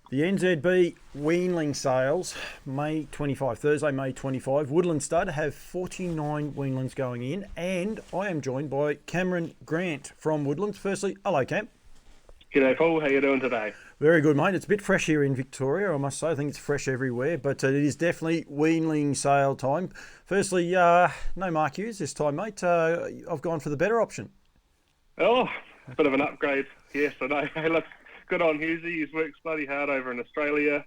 The NZB Weanling sales, May 25, Thursday, May 25. Woodlands stud have 49 weanlings going in, and I am joined by Cameron Grant from Woodlands. Firstly, hello, Cam. G'day, Paul. How you doing today? Very good, mate. It's a bit fresh here in Victoria, I must say. I think it's fresh everywhere, but it is definitely weanling sale time. Firstly, no Mark Hughes this time, mate. I've gone for the better option. Oh, a bit of an upgrade. Yes, I know. Hey, look, good on Hughesy. He's worked bloody hard over in Australia,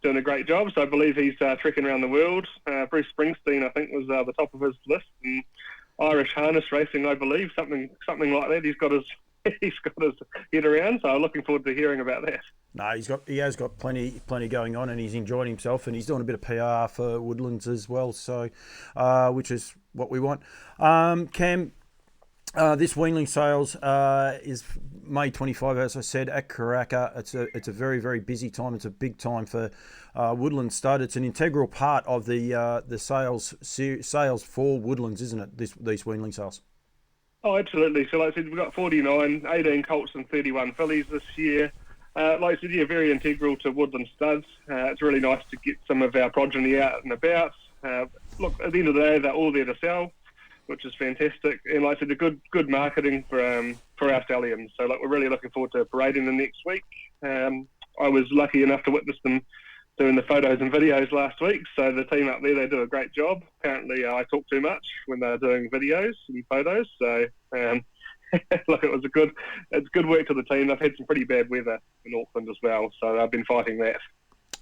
doing a great job. So I believe he's trekking around the world. Bruce Springsteen, I think, was the top of his list. And Irish harness racing, I believe, something like that. He's got his head around. So I'm looking forward to hearing about that. No, he has got plenty going on, and he's enjoying himself, and he's doing a bit of PR for Woodlands as well. So, which is what we want. Cam, this weanling sales is May 25, as I said, at Karaka. It's a very, very busy time. It's a big time for Woodland Stud. It's an integral part of the sales for Woodlands, isn't it? These weanling sales. Oh, absolutely. So like I said, we've got 49, 18 colts and 31 fillies this year. Like I said, yeah, very integral to Woodland Studs. It's really nice to get some of our progeny out and about. Look, at the end of the day, they're all there to sell, which is fantastic. And like I said, a good marketing for our stallions. So like, we're really looking forward to parading them next week. I was lucky enough to witness them doing the photos and videos last week. So the team up there, they do a great job. Apparently, I talk too much when they're doing videos and photos. So look, it's good work to the team. They've had some pretty bad weather in Auckland as well, so I've been fighting that.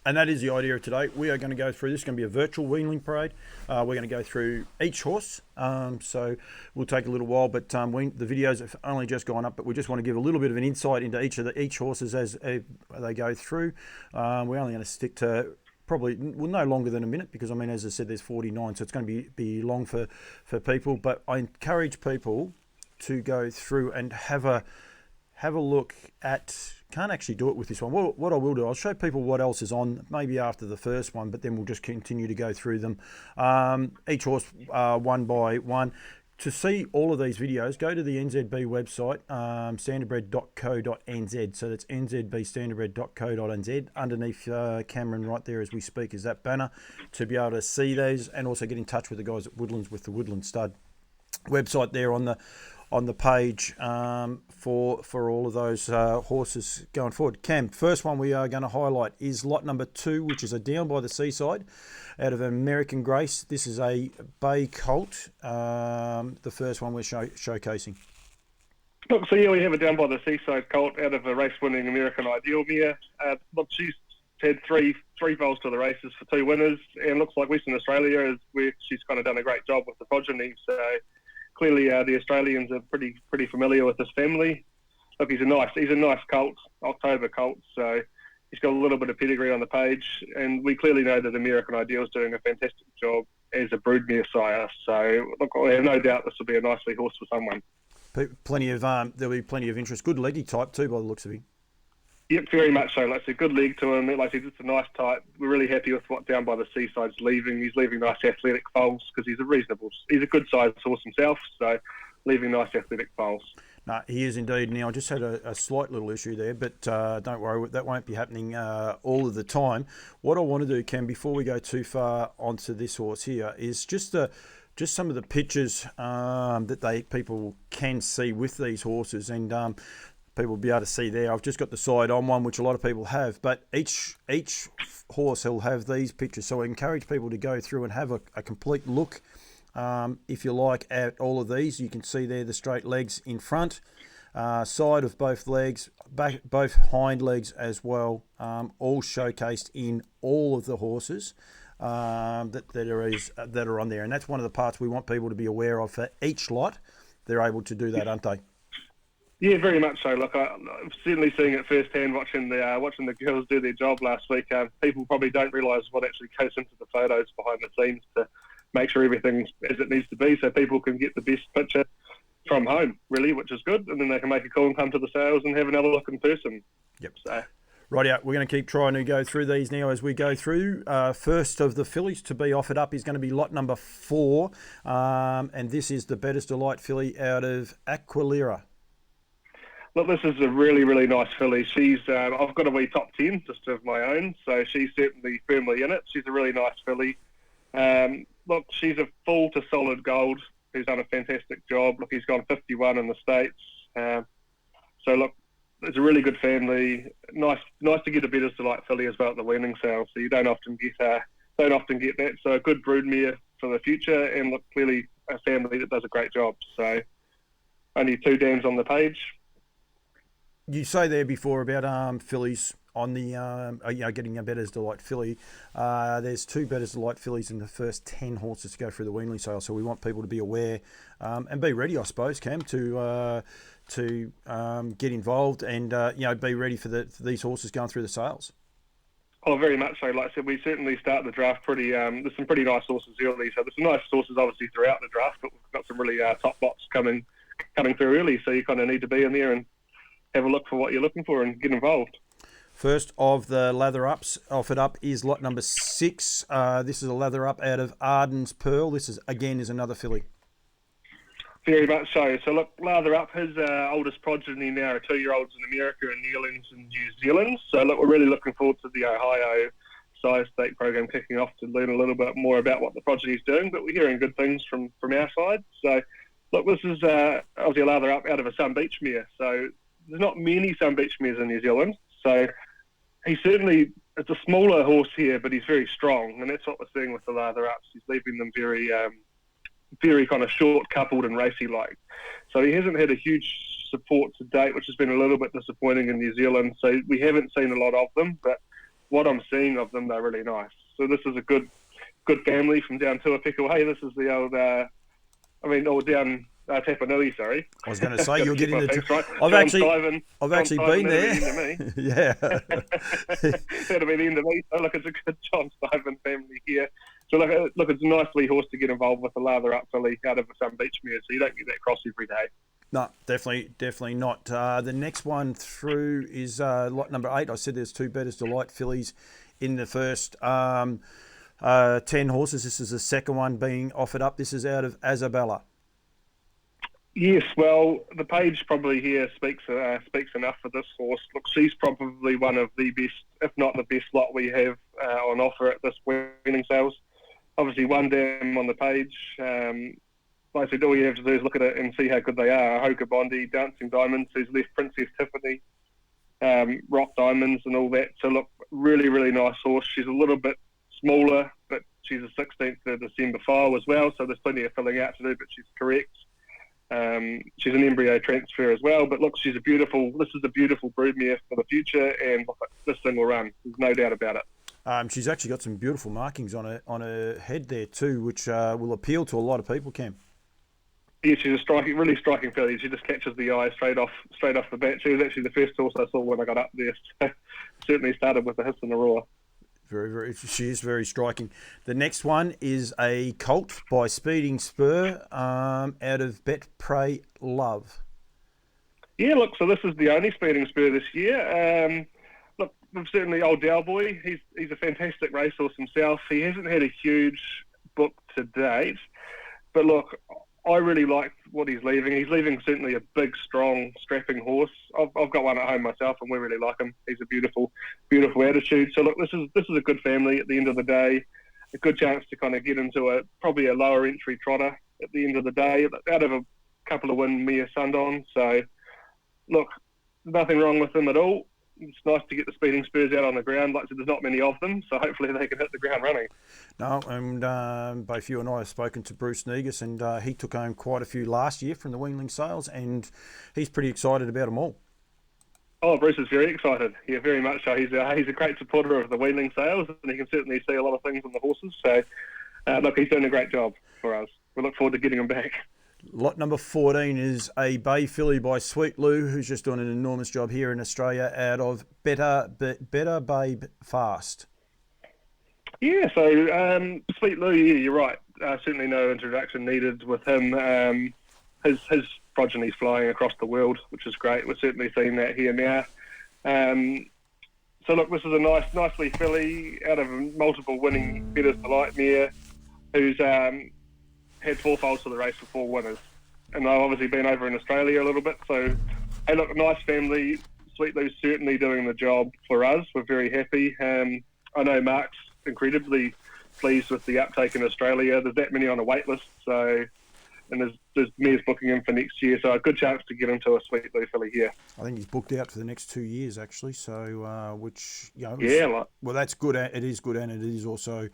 And that is the idea of today. We are going to go through this. It's going to be a virtual weanling parade. We're going to go through each horse. So we'll take a little while, but the videos have only just gone up. But we just want to give a little bit of an insight into each horses as they go through. We're only going to stick to probably no longer than a minute because, I mean, as I said, there's 49, so it's going to be long for people. But I encourage people to go through and have a look at. Can't actually do it with this one. What I will do, I'll show people what else is on, maybe after the first one, but then we'll just continue to go through them. Each horse one by one. To see all of these videos, go to the NZB website, standardbred.co.nz. So that's nzbstandardbred.co.nz. Underneath Cameron right there as we speak is that banner to be able to see those and also get in touch with the guys at Woodlands with the Woodland Stud website there on the page for all of those horses going forward. Cam, first one we are going to highlight is lot number 2, which is a Down by the Seaside out of American Grace. This is a bay colt, the first one we're showcasing. Look, so yeah, we have a Down by the Seaside colt out of a race-winning American Ideal mare. Look, she's had three foals to the races for 2 winners, and looks like Western Australia is where she's kind of done a great job with the progeny. So clearly, the Australians are pretty familiar with this family. Look, he's a nice colt, October colt, so he's got a little bit of pedigree on the page, and we clearly know that American Ideal is doing a fantastic job as a broodmare sire. So look, I have no doubt this will be a nicely horse for someone. There'll be plenty of interest. Good leggy type too, by the looks of him. Yep, very much so. Like I said, good leg to him. Like I said, it's a nice type. We're really happy with what Down by the Seaside's leaving. He's leaving nice athletic foals because he's a good sized horse himself. So leaving nice athletic foals. No, he is indeed. Now, I just had a slight little issue there, but don't worry, that won't be happening all of the time. What I want to do, Cam, before we go too far onto this horse here, is just some of the pictures that people can see with these horses, and people will be able to see there. I've just got the side on one, which a lot of people have, but each horse will have these pictures. So I encourage people to go through and have a complete look, if you like, at all of these. You can see there the straight legs in front, side of both legs, both hind legs as well, all showcased in all of the horses that are on there. And that's one of the parts we want people to be aware of for each lot. They're able to do that, aren't they? Yeah, very much so. Look, I'm certainly seeing it firsthand watching the girls do their job last week. People probably don't realise what actually goes into the photos behind the scenes to make sure everything's as it needs to be, so people can get the best picture from home, really, which is good, and then they can make a call and come to the sales and have another look in person. Yep. So. Rightio, we're going to keep trying to go through these now as we go through. First of the fillies to be offered up is going to be lot number 4, and this is the Better's Delight filly out of Aquilera. Look, this is a really, really nice filly. She's I've got a wee top 10 just of my own, so she's certainly firmly in it. She's a really nice filly. Look, she's a full to solid gold who's done a fantastic job. Look, he's gone 51 in the States. So look, it's a really good family. Nice to get a Bettor's Delight filly as well at the weaning sale. So you don't often get that. So a good broodmare for the future, and look, clearly a family that does a great job. So only 2 dams on the page. You say there before about fillies on the getting a Bettor's Delight filly. There's 2 Bettor's Delight fillies in the first 10 horses to go through the Weanling sale, so we want people to be aware and be ready, I suppose, Cam, to get involved and be ready for these horses going through the sales. Oh, very much so. Like I said, we certainly start the draft pretty. There's some pretty nice horses early, so there's some nice horses obviously throughout the draft, but we've got some really top lots coming through early, so you kind of need to be in there and have a look for what you're looking for and get involved. First of the lather ups offered up is lot number 6. This is a lather up out of Arden's Pearl. This is another filly. Very much so. So look, lather up. His oldest progeny now are 2-year-olds in America and yearlings in New Zealand. So look, we're really looking forward to the Ohio Sire State program kicking off to learn a little bit more about what the progeny's doing. But we're hearing good things from our side. So look, this is obviously a lather up out of a Sun Beach mare. So there's not many Sun Beach mares in New Zealand. So it's a smaller horse here, but he's very strong, and that's what we're seeing with the lather ups. He's leaving them very, very kind of short coupled and racy like. So he hasn't had a huge support to date, which has been a little bit disappointing in New Zealand. So we haven't seen a lot of them, but what I'm seeing of them, they're really nice. So this is a good family from down Tuapeka Way. This is the old, down Tapanui, sorry. I was going to say, you're getting the... Right. I've actually been there. Yeah. That'll be the end of me. So look, it's a good John Stiven family here. So look, it's a nice wee horse to get involved with a lather up filly out of a Sun Beach mare, so you don't get that cross every day. No, definitely not. The next one through is lot number 8. I said there's 2 Bettor's Delight fillies in the first 10 horses. This is the second one being offered up. This is out of Isabella. Yes, well, the page probably here speaks enough for this horse. Look, she's probably one of the best, if not the best lot we have on offer at this weaning sales. Obviously, 1 dam on the page. Like I said, all you have to do is look at it and see how good they are. Hoka Bondi, Dancing Diamonds, who's left Princess Tiffany, Rock Diamonds and all that. So look, really, really nice horse. She's a little bit smaller, but she's a 16th of December file as well, so there's plenty of filling out to do, but she's correct. She's an embryo transfer as well, but look, this is a beautiful broodmare for the future, and look, this thing will run. There's no doubt about it. She's actually got some beautiful markings on her head there too, which will appeal to a lot of people, Cam. Yeah, she's a really striking filly. She just catches the eye straight off the bat. She was actually the first horse I saw when I got up there. So certainly started with a hiss and a roar. She is very striking. The next one is a colt by Speeding Spur out of Bet Pray Love. Yeah, look, so this is the only Speeding Spur this year. Look, certainly old Dowboy, he's a fantastic racehorse himself. He hasn't had a huge book to date, but look, I really like what he's leaving. He's leaving certainly a big, strong, strapping horse. I've got one at home myself, and we really like him. He's a beautiful, beautiful attitude. So look, this is a good family at the end of the day. A good chance to kind of get into probably a lower entry trotter at the end of the day, out of a couple of win Mia Sundon. So look, nothing wrong with them at all. It's nice to get the Speeding Spurs out on the ground. Like I said, there's not many of them, so hopefully they can hit the ground running. No, and both you and I have spoken to Bruce Negus, and he took home quite a few last year from the Weanling sales, and he's pretty excited about them all. Oh, Bruce is very excited. Yeah, very much so. He's a great supporter of the Weanling sales, and he can certainly see a lot of things on the horses. So, look, he's doing a great job for us. We look forward to getting him back. Lot number 14 is a bay filly by Sweet Lou, who's just done an enormous job here in Australia out of Better Babe Fast. Yeah, so Sweet Lou, yeah, you're right. Certainly no introduction needed with him. His progeny's flying across the world, which is great. We're certainly seeing that here now. So look, this is a nicely filly out of multiple winning Bettor's Delight mare, who's had 4 foals for the race for 4 winners. And I've obviously been over in Australia a little bit, so Hey, look, nice family. Sweet Lou's certainly doing the job for us. We're very happy. I know Mark's incredibly pleased with the uptake in Australia. There's that many on a wait list, and there's mares booking in for next year, so a good chance to get into a Sweet Lou filly here. I think he's booked out for the next 2 years, actually. So, which well, that's good. It is good, and it is also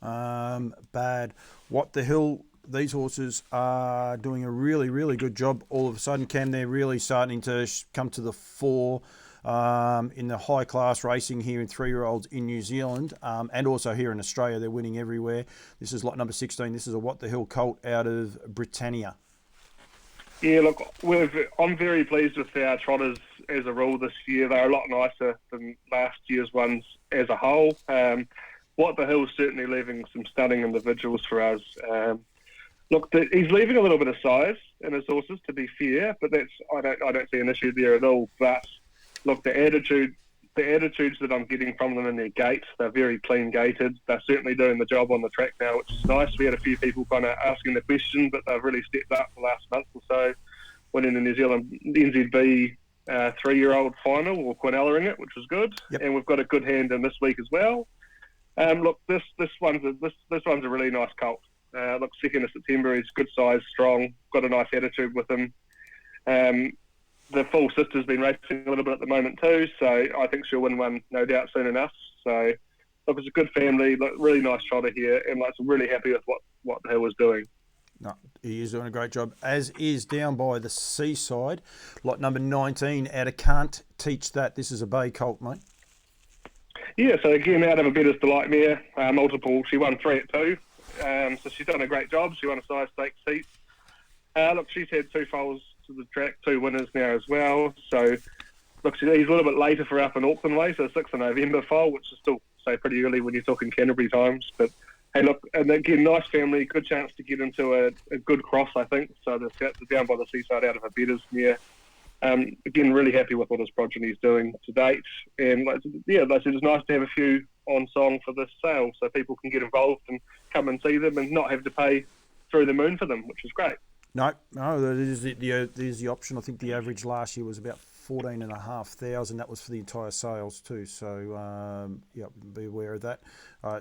bad. What the Hill? These horses are doing a really, really good job. All of a sudden, Cam, they're really starting to come to the fore in the high class racing here in 3-year-olds in New Zealand, and also here in Australia. They're winning everywhere. This is lot number 16. This is a What the Hill colt out of Britannia. Yeah, look, I'm very pleased with our trotters as a rule this year. They're a lot nicer than last year's ones as a whole. What the Hill's certainly leaving some stunning individuals for us. Look, he's leaving a little bit of size in his horses, to be fair, but I don't see an issue there at all. But look, the attitudes that I'm getting from them in their gait, they're very clean gated. They're certainly doing the job on the track now, which is nice. We had a few people kind of asking the question, but they've really stepped up the last month or so, winning the New Zealand NZB 3-year-old final, or Quinella in it, which was good. Yep. And we've got a good hand in this week as well. Look, this one's a really nice colt. Look, 2nd of September, he's good size, strong, got a nice attitude with him. The full sister's been racing a little bit at the moment too, so I think she'll win one, no doubt, soon enough. So, look, it's a good family, look, really nice trotter here, and I'm really happy with what the Hill is doing. No, he is doing a great job, as is down by the seaside. Lot number 19 out of Can't Teach That. This is a bay colt, mate. Yeah, so again, out of a Better's Delight mare, multiple. She won 3 at 2. So she's done a great job. She won a size stake seat. Look, she's had 2 foals to the track, 2 winners now as well. So, look, he's a little bit later for up in Auckland way, so 6th of November foal, which is still, say, pretty early when you're talking Canterbury times. But, hey, look, and again, nice family, good chance to get into a good cross, I think. So they're down by the seaside out of a Better's mare. Again, really happy with what his progeny's doing to date. And, like I said, it's nice to have a few on song for this sale so people can get involved and come and see them and not have to pay through the moon for them, which is great. No, that is the option. I think the average last year was about 14,500. That was for the entire sales too. So be aware of that.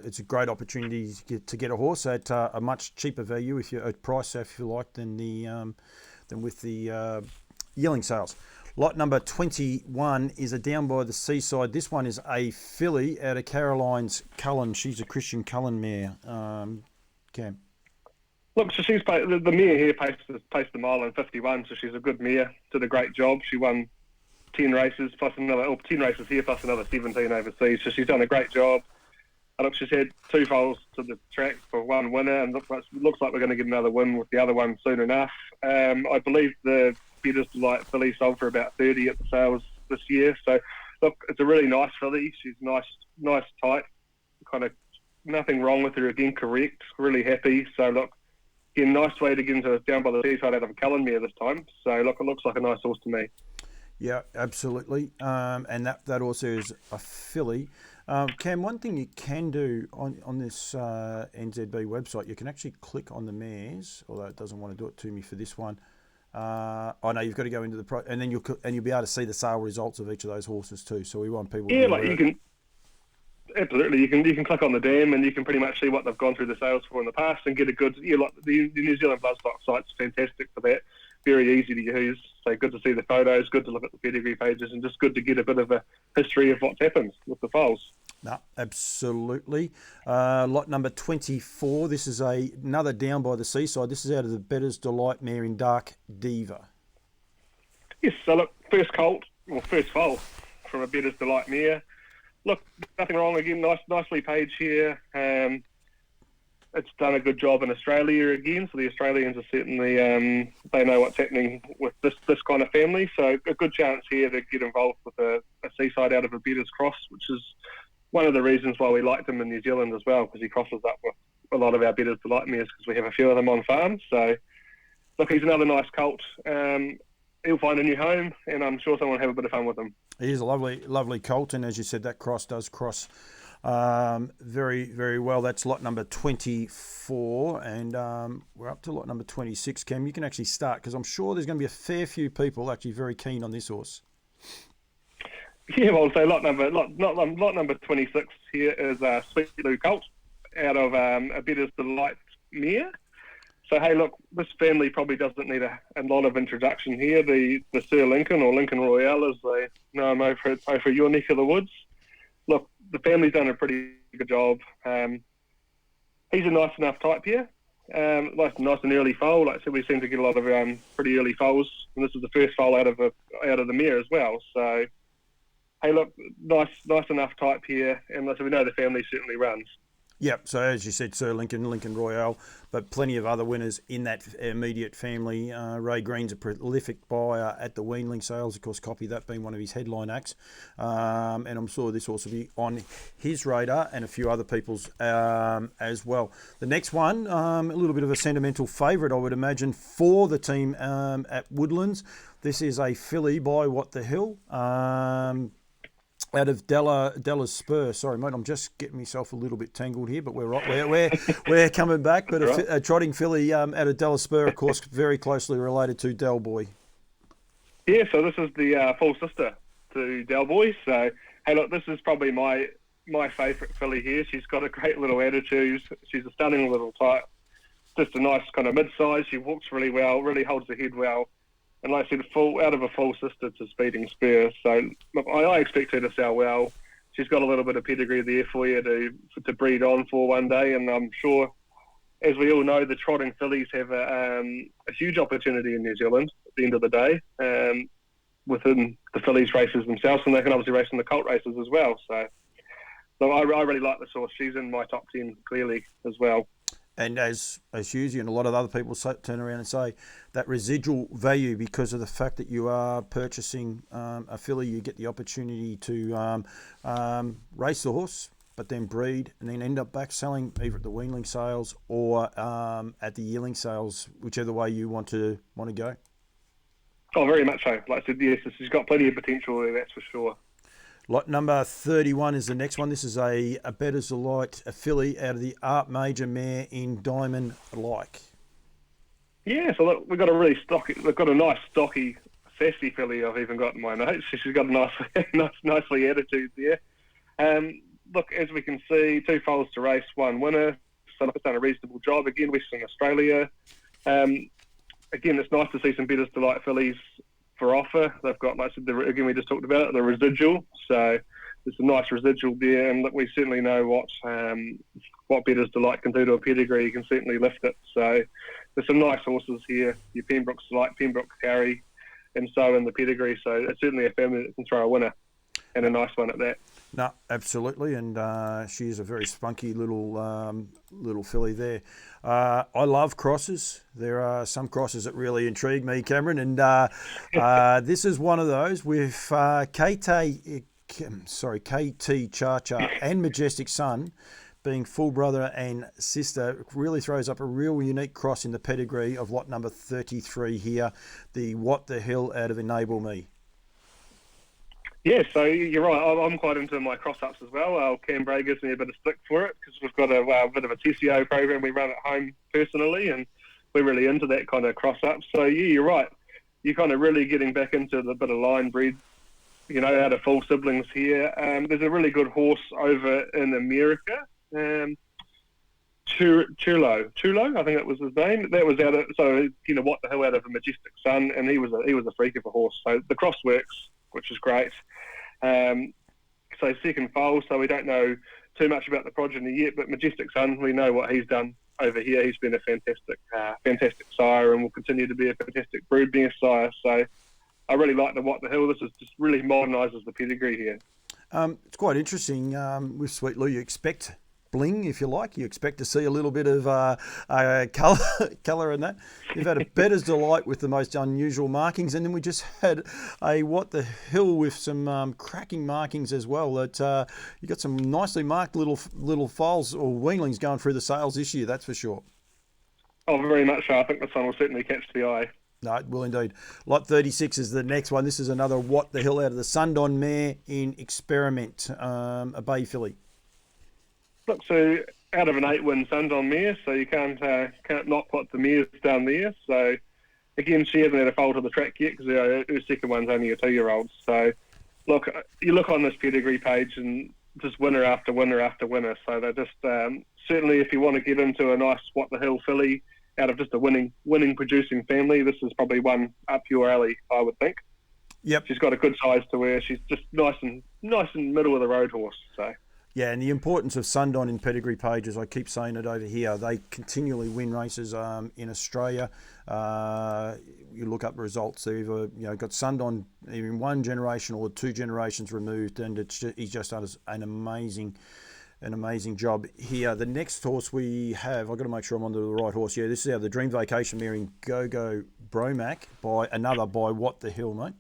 It's a great opportunity to get a horse at a much cheaper value, price if you like, than with the yearling sales. Lot number 21 is a Down by the Seaside. This one is a filly out of Caroline's Cullen. She's a Christian Cullen mare. Cam. Look, so she's the mare here paced the mile in 51, so she's a good mare. Did a great job. She won 10 races plus 10 races here plus another 17 overseas. So she's done a great job. Look, she's had 2 foals to the track for 1 winner, and looks like we're going to get another win with the other one soon enough. I believe the Better's Delight filly sold for about 30 at the sales this year. So, look, it's a really nice filly. She's nice, tight, kind of nothing wrong with her. Again, correct. Really happy. So, look, again, nice way to get into Down by the Seaside out of a Cullen mare this time. So, look, it looks like a nice horse to me. Yeah, absolutely. And that also is a filly. Cam, one thing you can do on this NZB website, you can actually click on the mares, although it doesn't want to do it to me for this one. No, you've got to go into the and then you'll be able to see the sale results of each of those horses too. So we want people. Yeah, like you can. Absolutely, you can click on the dam and you can pretty much see what they've gone through the sales for in the past and get a good. Yeah, like the New Zealand Bloodstock site's fantastic for that. Very easy to use. So good to see the photos, good to look at the pedigree pages, and just good to get a bit of a history of what's happened with the foals. No, absolutely. Lot number 24. This is another Down by the Seaside. This is out of the Better's Delight mare in Dark Diva. Yes, so look, first foal from a Better's Delight mare. Look, nothing wrong. Again, nicely page here. It's done a good job in Australia again, so the Australians are certainly, they know what's happening with this kind of family. So a good chance here to get involved with a Seaside out of a Better's cross, which is one of the reasons why we liked him in New Zealand as well, because he crosses up with a lot of our Better's Delight mares because we have a few of them on farm. So, look, he's another nice colt. He'll find a new home, and I'm sure someone will have a bit of fun with him. He is a lovely colt, and as you said, that cross does cross Very, very well. That's lot number 24, and we're up to lot number 26. Cam, you can actually start because I'm sure there's going to be a fair few people actually very keen on this horse. Yeah, well, so lot number 26 here is Sweet Lou Colt out of a Better's Delight mare. So, hey, look, this family probably doesn't need a lot of introduction here. The Sir Lincoln, or Lincoln Royale, as they know him over your neck of the woods. Look, the family's done a pretty good job. He's a nice enough type here. Nice and early foal. Like I said, we seem to get a lot of pretty early foals, and this is the first foal out of the mare as well. So, hey, look, nice enough type here, and so we know the family certainly runs. Yep, so as you said, Sir Lincoln Royale, but plenty of other winners in that immediate family. Ray Green's a prolific buyer at the Weanling sales, of course, Copy that being one of his headline acts. And I'm sure this will also be on his radar and a few other people's as well. The next one, a little bit of a sentimental favourite, I would imagine, for the team at Woodlands. This is a filly by What the Hill. Out of Della's Spur. Sorry, mate, I'm just getting myself a little bit tangled here, but we're coming back. But a trotting filly out of Della's Spur, of course, very closely related to Del Boy. Yeah, so this is the full sister to Del Boy. So, hey, look, this is probably my favourite filly here. She's got a great little attitude. She's a stunning little type. Just a nice kind of mid-size. She walks really well, really holds the head well. And like I said, out of a full sister to Speeding Spur. So look, I expect her to sell well. She's got a little bit of pedigree there for you to breed on for one day. And I'm sure, as we all know, the trotting fillies have a huge opportunity in New Zealand at the end of the day within the fillies races themselves. And they can obviously race in the colt races as well. So I really like this horse. She's in my top 10 clearly as well. And as Husey and a lot of other people turn around and say, that residual value, because of the fact that you are purchasing a filly, you get the opportunity to race the horse, but then breed and then end up back selling either at the Weanling sales or at the yearling sales, whichever way you want to go. Oh, very much so. Like I said, yes, she's got plenty of potential there, that's for sure. Lot number 31 is the next one. This is a Better's Delight, a filly out of the Art Major mare in Diamond Like. Yeah, so look, we've got a nice stocky, sassy filly I've even got in my notes. She's got a nicely attitude there. Look, as we can see, 2 foals to race, 1 winner. So look, it's done a reasonable job. Again, Western Australia. Again, it's nice to see some Better's Delight fillies for offer. They've got, like I said, again, we just talked about it, the residual. So there's a nice residual there, and look, we certainly know what Better's Delight can do to a pedigree. You can certainly lift it. So there's some nice horses here. Your Pembroke's Delight, Pembroke Carry, and so in the pedigree. So it's certainly a family that can throw a winner, and a nice one at that. No, absolutely, and she is a very spunky little filly there. I love crosses. There are some crosses that really intrigue me, Cameron, and this is one of those with KT Cha-Cha and Majestic Sun being full brother and sister. Really throws up a real unique cross in the pedigree of lot number 33 here, the What the Hill out of Enable Me. Yeah, so you're right. I'm quite into my cross-ups as well. Cam Bray gives me a bit of stick for it because we've got a bit of a TCO program we run at home personally, and we're really into that kind of cross-ups. So, yeah, you're right. You're kind of really getting back into the bit of line breed, out of full siblings here. There's a really good horse over in America, Chulo, I think that was his name. That was out of, What the Hell out of a Majestic Sun, and he was a freak of a horse. So the cross works, which is great. So second foal, so we don't know too much about the progeny yet, but Majestic Sun, we know what he's done over here. He's been a fantastic sire, and will continue to be a fantastic broodmare sire. So I really like the What the Hill. This is just really modernises the pedigree here. It's quite interesting with Sweet Lou. You expect bling, if you like. You expect to see a little bit of colour in that. You've had a Better's Delight with the most unusual markings, and then we just had a What the Hill with some cracking markings as well. That you got some nicely marked little foals or weanlings going through the sales this year, that's for sure. Oh, very much so. I think this one will certainly catch the eye. No, it will indeed. Lot 36 is the next one. This is another What the Hill out of the Sundon mare in Experiment, a bay filly. Look, so out of an 8-win Sundon mare, so you can't not put the mares down there. So again, she hasn't had a foal to the track yet because her second one's only a 2-year-old. So look, you look on this pedigree page and just winner after winner after winner. So they're just certainly, if you want to get into a nice What the Hill filly out of just a winning producing family, this is probably one up your alley, I would think. Yep. She's got a good size to her. She's just nice and middle of the road horse. So. Yeah, and the importance of Sundon in pedigree pages, I keep saying it over here, they continually win races in Australia. You look up results, they've either got Sundon in one generation or 2 generations removed, and he just does an amazing job here. The next horse we have, I've got to make sure I'm on the right horse. Yeah, this is the Dream Vacation mare in Go Bromac by What the Hill, mate.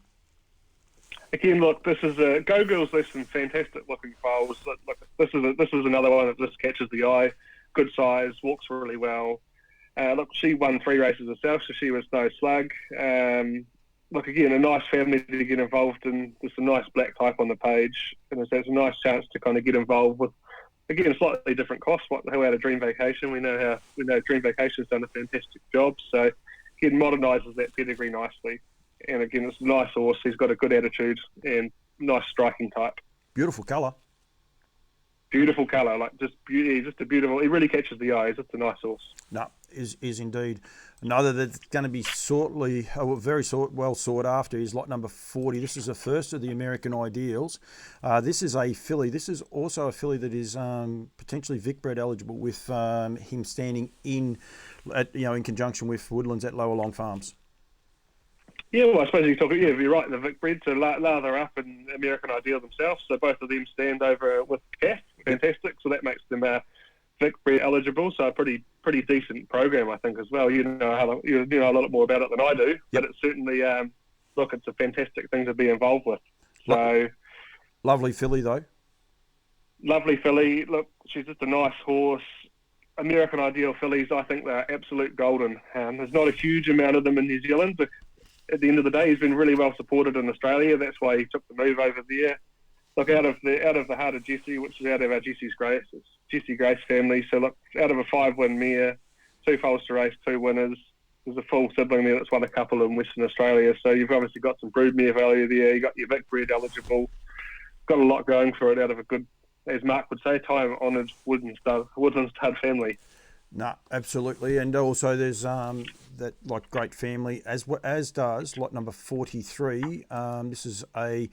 Again, look, this is a Go-Girl's less than fantastic looking foals. Look, this is another one that just catches the eye. Good size, walks really well. Look, she won 3 races herself, so she was no slug. Look, again, a nice family to get involved in. There's a nice black type on the page, and it's a nice chance to kind of get involved with, again, a slightly different cost. What the hell out of Dream Vacation? We know Dream Vacation's done a fantastic job, so again, modernises that pedigree nicely. And again, it's a nice horse. He's got a good attitude and nice striking type. Beautiful colour. Beautiful colour, like just beauty, just a beautiful. He really catches the eye. He's just a nice horse. No, is indeed. Another that's going to be well sought after is lot number 40. This is the first of the American Ideals. This is a filly. This is also a filly that is potentially Vicbred eligible, with him standing in conjunction with Woodlands at Lower Long Farms. Yeah, well, I suppose you talk. Yeah, you're right. The Vicbred, so Lather Up and American Ideal themselves. So both of them stand over with Cath. Fantastic. So that makes them Vicbred eligible. So a pretty decent program, I think, as well. You know a lot more about it than I do, but it's certainly it's a fantastic thing to be involved with. So lovely filly though. Lovely filly. Look, she's just a nice horse. American Ideal fillies, I think they're absolute golden. There's not a huge amount of them in New Zealand, but at the end of the day, he's been really well supported in Australia. That's why he took the move over there. Look, out of the heart of Jesse, which is out of our Jesse's Grace, it's Jesse Grace family. So look, out of a 5-win mare, 2 foals to race, 2 winners. There's a full sibling there that's won a couple in Western Australia. So you've obviously got some broodmare value there. You got your Vicbred eligible. Got a lot going for it out of a good, as Mark would say, time-honoured Woodlands stud family. No, absolutely, and also there's that great family as does lot number 43. This is a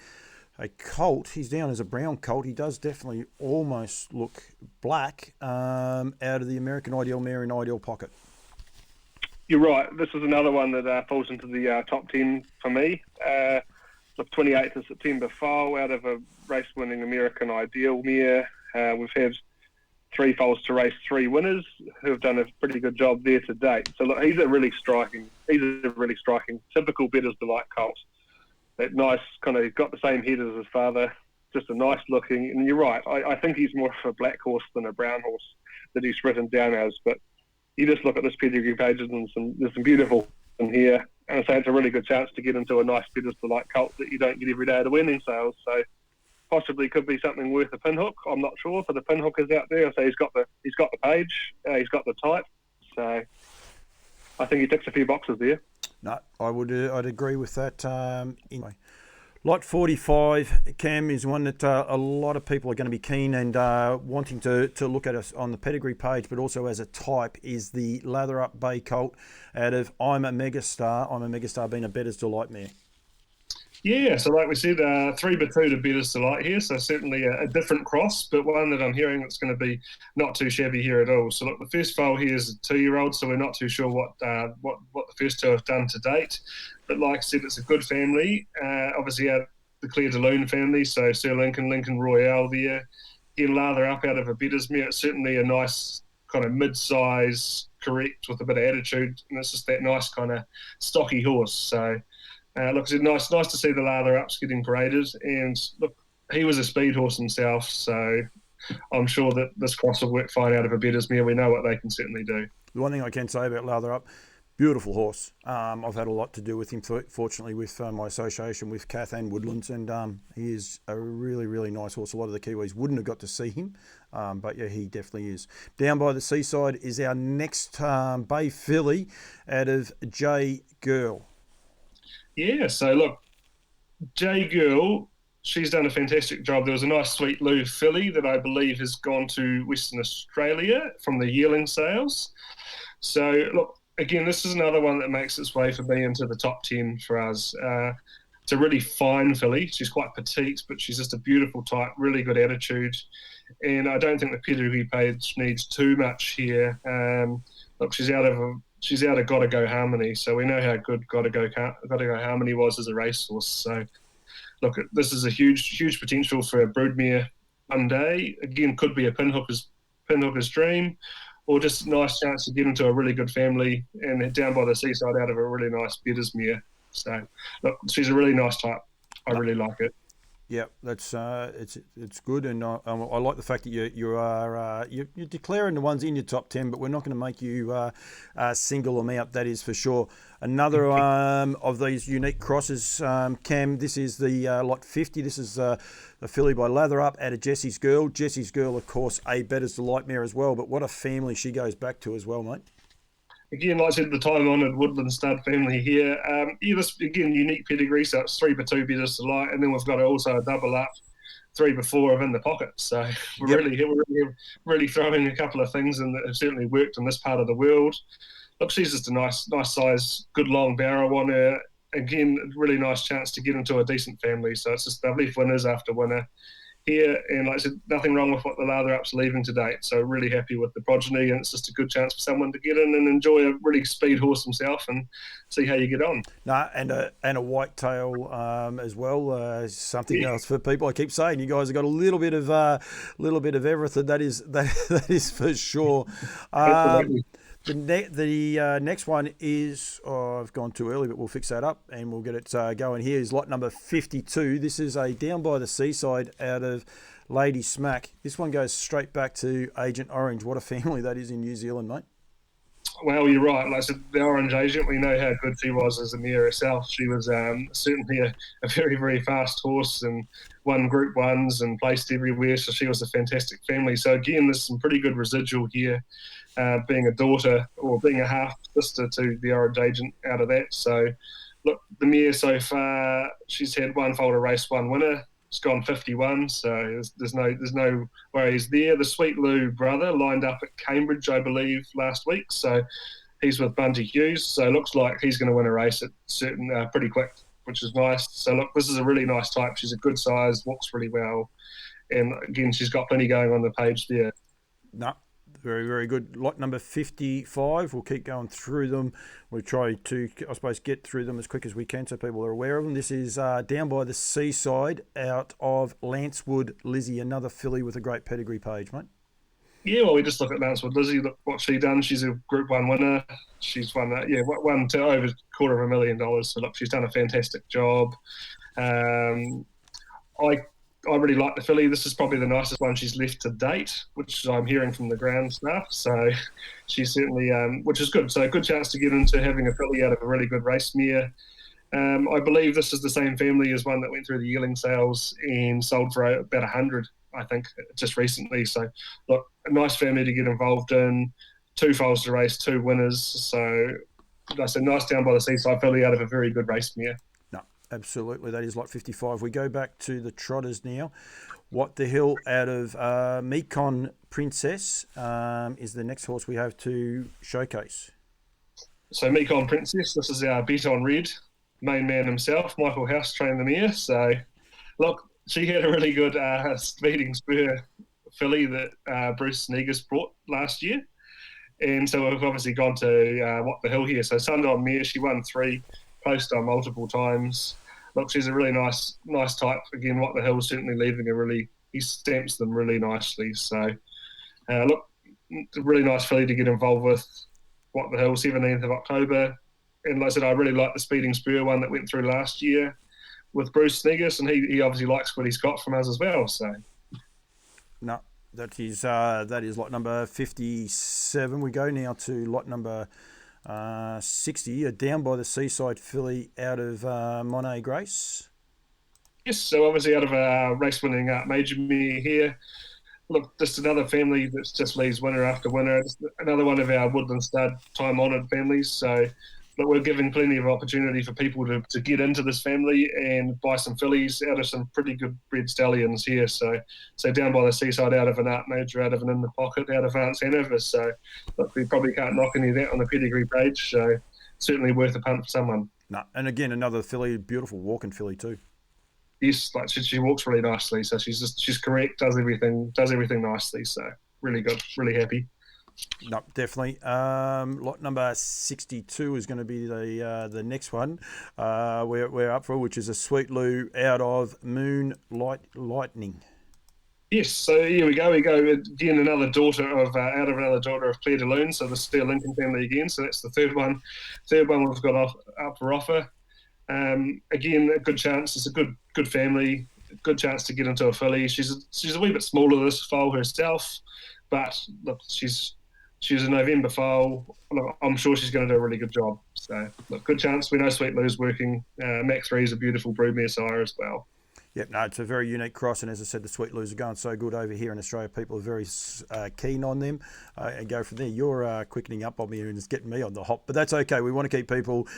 colt. He's down as a brown colt. He does definitely almost look black. Out of the American Ideal mare in Ideal Pocket. You're right. This is another one that falls into the top 10 for me. Look, 28th of September foal out of a race-winning American Ideal mare. We've had 3 foals to race, 3 winners who have done a pretty good job there to date. So look, he's a really striking, typical Bettor's Delight colt. That nice kind of got the same head as his father, just a nice looking. And you're right, I think he's more of a black horse than a brown horse that he's written down as. But you just look at this pedigree pages and there's some beautiful in here. And I say it's a really good chance to get into a nice Bettor's Delight colt that you don't get every day at the Weanling sales. So possibly could be something worth a pinhook. I'm not sure, for the pinhookers out there. So he's got the page, he's got the type. So I think he ticks a few boxes there. No, I'd agree with that. Anyway, lot 45, Cam, is one that a lot of people are going to be keen and wanting to look at us on the pedigree page, but also as a type, is the Lather Up Bay colt out of I'm a Megastar. I'm a Megastar being a Bettor's Delight mare. Yeah, so like we said, 3x2 to Bettor's Delight here, so certainly a different cross, but one that I'm hearing that's going to be not too shabby here at all. So look, the first foal here is a 2-year-old, so we're not too sure what the first 2 have done to date. But like I said, it's a good family. Obviously, the Claire de Lune family, so Sir Lincoln Royale there. Again, Lather Up out of a Bettor's mare. It's certainly a nice kind of mid-size, correct, with a bit of attitude, and it's just that nice kind of stocky horse. So look, it's nice to see the Lather Ups getting graded, and look, he was a speed horse himself, so I'm sure that this cross will work fine out of a Bettor's mare. We know what they can certainly do. The one thing I can say about Lather Up, Beautiful horse. I've had a lot to do with him, fortunately, with my association with Kath and Woodlands, and he is a really, really nice horse. A lot of the Kiwis wouldn't have got to see him, but yeah, he definitely is. Down by the Seaside is our next Bay filly out of J Girl. Yeah, so look, J Girl, she's done a fantastic job. There was a nice Sweet Lou filly that I believe has gone to Western Australia from the yearling sales. So look, again, this is another one that makes its way for me into the top 10 for us. It's a really fine filly. She's quite petite, but she's just a beautiful type, really good attitude. And I don't think the pedigree page needs too much here. Look, she's out of Gotta Go Harmony, so we know how good Gotta Go Harmony was as a racehorse. So look, this is a huge potential for a broodmare one day. Again, could be a pinhooker's dream, or just a nice chance to get into a really good family and down by the seaside out of a really nice betters mare. So look, she's a really nice type. I really like it. Yeah, that's it's good, and I like the fact that you're declaring the ones in your top 10, but we're not going to make you single them out. That is for sure. Another of these unique crosses, Cam. This is the lot 50. This is a filly by Lather Up out of Jessie's Girl. Jessie's Girl, of course, a Better's the Light Mare as well. But what a family she goes back to as well, mate. Again, like I said, the time-honoured Woodland stud family here. This, again, unique pedigree, so it's 3x2 Betters to Light, and then we've got also a double up 3x4 of In the Pocket. So we're really throwing a couple of things in that have certainly worked in this part of the world. Look, she's just a nice size, good long barrel on her. Again, really nice chance to get into a decent family. So it's just lovely winners after winner here, and like I said, nothing wrong with what the Lather Up's leaving to date. So really happy with the progeny, and it's just a good chance for someone to get in and enjoy a really speed horse himself and see how you get on. And a white tail as well. Something else for people. I keep saying you guys have got a little bit of everything. That is for sure. The next one is, I've gone too early, but we'll fix that up and we'll get it going here. Is lot number 52. This is a Down by the Seaside out of Lady Smack. This one goes straight back to Agent Orange. What a family that is in New Zealand, mate. Well, you're right. Like I said, the Orange Agent, we know how good she was as a mare herself. She was certainly a very, very fast horse and won Group 1s and placed everywhere. So she was a fantastic family. So again, there's some pretty good residual here. Being a daughter or being a half sister to the Orange Agent out of that. So, look, the mare so far, she's had one foal to race, one winner. It's gone 51, so there's no worries there. The Sweet Lou brother lined up at Cambridge, I believe, last week. So he's with Bunty Hughes. So it looks like he's going to win a race at pretty quick, which is nice. So look, this is a really nice type. She's a good size, walks really well, and again, she's got plenty going on the page there. No. Very, very good. Lot number 55. We'll keep going through them. We'll try to, I suppose, get through them as quick as we can so people are aware of them. This is Down by the Seaside out of Lancewood Lizzie, another filly with a great pedigree page, mate. Yeah, well, we just look at Lancewood Lizzie, look what she's done. She's a Group 1 winner. She's won to over $250,000. So, look, she's done a fantastic job. I really like the filly. This is probably the nicest one she's left to date, which I'm hearing from the ground staff. So she's certainly, which is good. So a good chance to get into having a filly out of a really good race mare. I believe this is the same family as one that went through the yearling sales and sold for about 100, I think, just recently. So look, a nice family to get involved in. 2 foals to race, 2 winners. So that's a nice Down by the Seaside filly out of a very good race mare. Absolutely, that is lot 55. We go back to the trotters now. What the Hill out of Mekong Princess is the next horse we have to showcase. So Mekong Princess, this is our bet on red, main man himself, Michael House, trained the mare. So look, she had a really good speeding spur filly that Bruce Negus brought last year. And so we've obviously gone to What the Hill here. So Sundown mare, she won 3. Post on multiple times. Look, she's a really nice type. Again, What the Hill's certainly leaving he stamps them really nicely. So, look, it's a really nice filly to get involved with. What the Hill, 17th of October. And like I said, I really like the Speeding Spur one that went through last year with Bruce Negus, and he obviously likes what he's got from us as well. So, no, that is lot number 57. We go now to lot number 60, a down by the seaside filly out of Monet Grace. Yes, so obviously out of a race-winning major mare here. Look, just another family that's just leaves winner after winner. Just another one of our Woodland stud time-honoured families. So look, we're giving plenty of opportunity for people to get into this family and buy some fillies out of some pretty good bred stallions here. So down by the seaside, out of an Art Major, out of an In the Pocket, out of Aunt Hanover. So look, we probably can't knock any of that on the pedigree page. So certainly worth a punt for someone. No, and again, another filly, beautiful walking filly too. Yes, like she walks really nicely. So she's correct, does everything nicely. So really good, really happy. No, definitely. Lot number 62 is going to be the next one we're up for, which is a Sweet Lou out of Lightning. Yes, so here we go. We go again, another daughter of out of another daughter of Claire de Lune, so the Steele Lincoln family again. So that's the third one we've got up for offer. Again, a good chance. It's a good family. Good chance to get into a filly. She's a wee bit smaller this foal herself, but look, she's a November foal. Look, I'm sure she's going to do a really good job. So look, good chance. We know Sweet Lou's working. Mac 3 is a beautiful broodmare sire as well. Yep, no, it's a very unique cross, and as I said, the Sweet Lou's are going so good over here in Australia. People are very keen on them, and go from there. You're quickening up on me and it's getting me on the hop, but that's okay. We want to keep people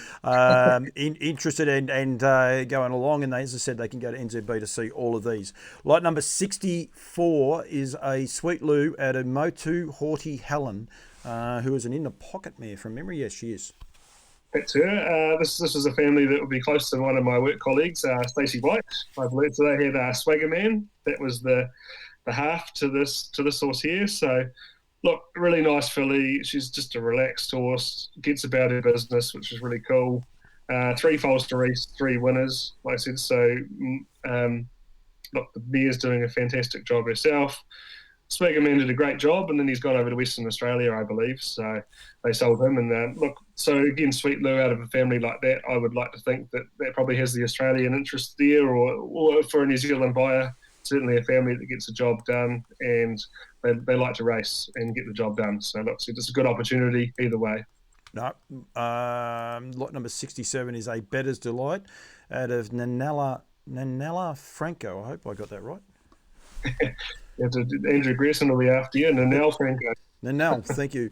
interested and going along, and as I said, they can go to NZB to see all of these. Lot number 64 is a Sweet Lou out of Motu Haughty Helen, who is an In the Pocket mare from memory. Yes, she is. That's her. This was a family that would be close to one of my work colleagues, Stacey White, I believe. So they had Swagger Man. That was the half to this horse here. So look, really nice filly. She's just a relaxed horse. Gets about her business, which is really cool. 3 foals to race, 3 winners, like I said. So look, the mare's doing a fantastic job herself. Swagger Man did a great job, and then he's gone over to Western Australia, I believe. So they sold him. And look, so again, Sweet Lou out of a family like that, I would like to think that probably has the Australian interest there, or for a New Zealand buyer, certainly a family that gets the job done, and they like to race and get the job done. So look, so it's a good opportunity either way. No, lot number 67 is a Better's Delight out of Nanella Franco. I hope I got that right. Andrew Grierson will be after you, and Nanelle Franco. Nanelle, thank you.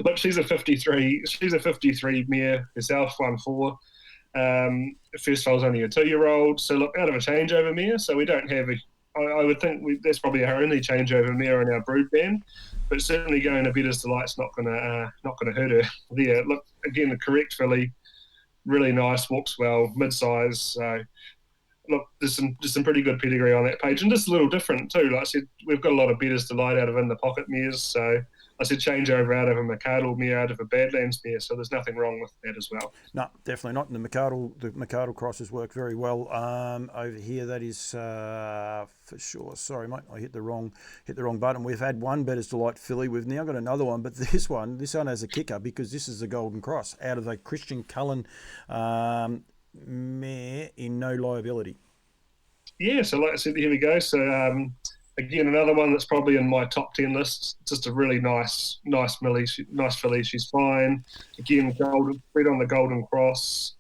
Look, she's a 53. She's a 53 mare herself, 1-4. First foal's only a 2-year-old. So look, out of a changeover mare. So we don't have I would think that's probably our only changeover mare in our brood band. But certainly going to Better's Delight's not gonna hurt her there. Look, again, the correct filly, really nice, walks well, mid-size. So look, there's some pretty good pedigree on that page, and just a little different too. Like I said, we've got a lot of Better's Delight out of In the Pocket mares. So I said change over out of a McArdle mare, out of a Badlands mare. So there's nothing wrong with that as well. No, definitely not. And the McArdle crosses work very well over here. That is for sure. Sorry, mate, I hit the wrong button. We've had one Better's Delight filly. We've now got another one, but this one has a kicker because this is the Golden Cross out of a Christian Cullen mare in No Liability. Yeah, so like I said, here we go. So again, another one that's probably in my top 10 list. Just a really nice filly. She's fine. Again, bred on the Golden Cross.